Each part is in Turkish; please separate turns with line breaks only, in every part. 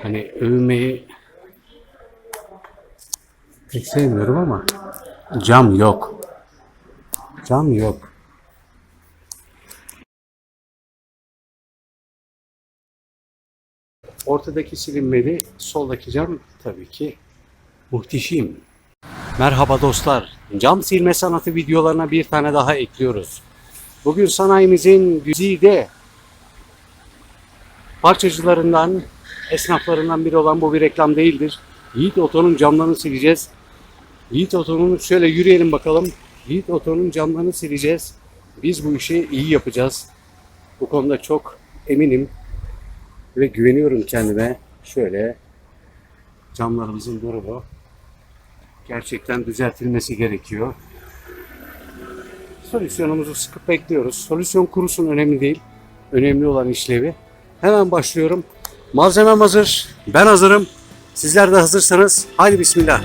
Hani övünmeyi pek sevmiyorum ama cam yok. Cam yok. Ortadaki silinmeli, soldaki cam tabii ki muhteşem. Merhaba dostlar. Cam silme sanatı videolarına bir tane daha ekliyoruz. Bugün sanayimizin güzide parçacılarından, esnaflarından biri olan bu bir reklam değildir. Yiğit Oto'nun camlarını sileceğiz. Yiğit Oto'nun şöyle yürüyelim bakalım. Yiğit Oto'nun camlarını sileceğiz. Biz bu işi iyi yapacağız. Bu konuda çok eminim ve güveniyorum kendime. Şöyle camlarımızın durumu gerçekten düzeltilmesi gerekiyor. Solüsyonumuzu sıkıp bekliyoruz. Solüsyon kurusun, önemli değil. Önemli olan işlevi. Hemen başlıyorum. Malzemem hazır. Ben hazırım. Sizler de hazırsanız haydi bismillah.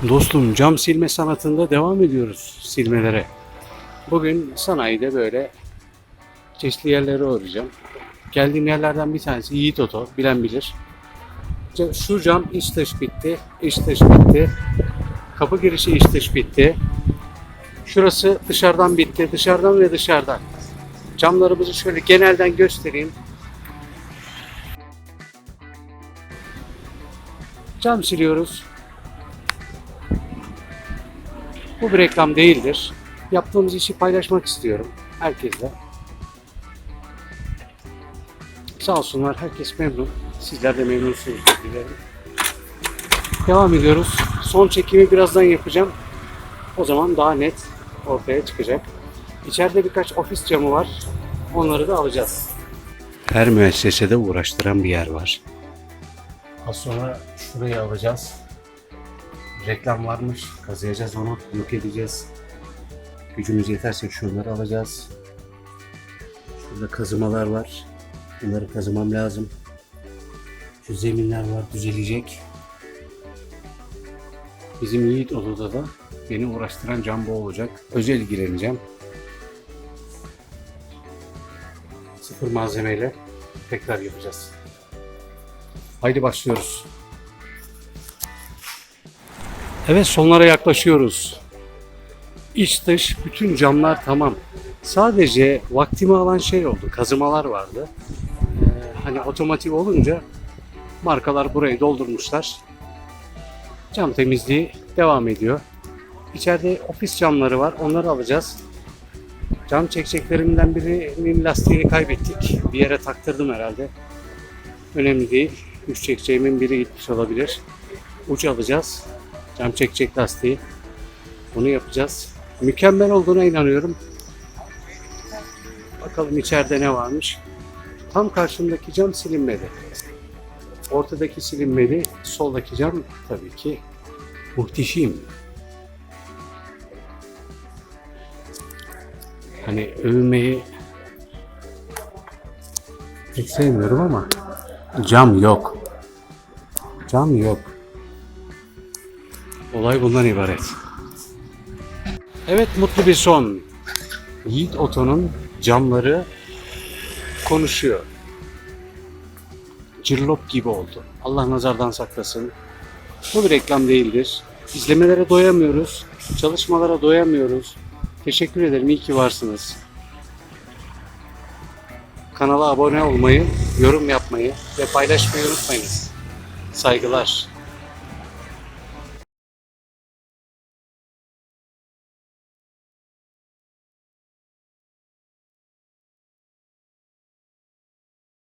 Dostum, cam silme sanatında devam ediyoruz silmelere. Bugün sanayide böyle çeşitli yerlere uğrayacağım. Geldiğim yerlerden bir tanesi Yiğit Oto, bilen bilir. Şu cam iç dış bitti, iç dış bitti. Kapı girişi iç dış bitti. Şurası dışarıdan bitti, dışarıdan ve dışarıdan. Camlarımızı şöyle genelden göstereyim. Cam siliyoruz. Bu bir reklam değildir. Yaptığımız işi paylaşmak istiyorum herkesle. Sağ olsunlar, herkes memnun. Sizler de memnunsunuz dilerim. Devam ediyoruz. Son çekimi birazdan yapacağım. O zaman daha net ortaya çıkacak. İçeride birkaç ofis camı var. Onları da alacağız. Her müessesede uğraştıran bir yer var. Az sonra şurayı alacağız. Reklam varmış. Kazıyacağız onu. Yok edeceğiz. Gücümüz yeterse şunları alacağız. Şurada kazımalar var. Bunları kazımam lazım. Şu zeminler var. Düzelecek. Bizim Yiğit odada da beni uğraştıran cam bu olacak. Özel ilgileneceğim. Sıfır malzemeyle tekrar yapacağız. Haydi başlıyoruz. Evet, sonlara yaklaşıyoruz. İç dış bütün camlar tamam. Sadece vaktimi alan şey oldu. Kazımalar vardı. Hani otomatik olunca markalar burayı doldurmuşlar. Cam temizliği devam ediyor. İçeride ofis camları var. Onları alacağız. Cam çekçeklerimden birinin lastiğini kaybettik. Bir yere taktırdım herhalde. Önemli değil. Üç çekçeğimin biri gitmiş olabilir. Uç alacağız. Cam çekecek lastiği. Bunu yapacağız. Mükemmel olduğuna inanıyorum. Bakalım içeride ne varmış. Tam karşımdaki cam silinmedi. Ortadaki silinmedi. Soldaki cam tabii ki muhteşem. Hani övünmeyi pek sevmiyorum ama cam yok. Cam yok. Olay bundan ibaret. Evet, mutlu bir son. Yiğit Oto'nun camları konuşuyor. Cırlop gibi oldu. Allah nazardan saklasın. Bu bir reklam değildir. İzlemelere doyamıyoruz. Çalışmalara doyamıyoruz. Teşekkür ederim. İyi ki varsınız. Kanala abone olmayı, yorum yapmayı ve paylaşmayı unutmayınız. Saygılar.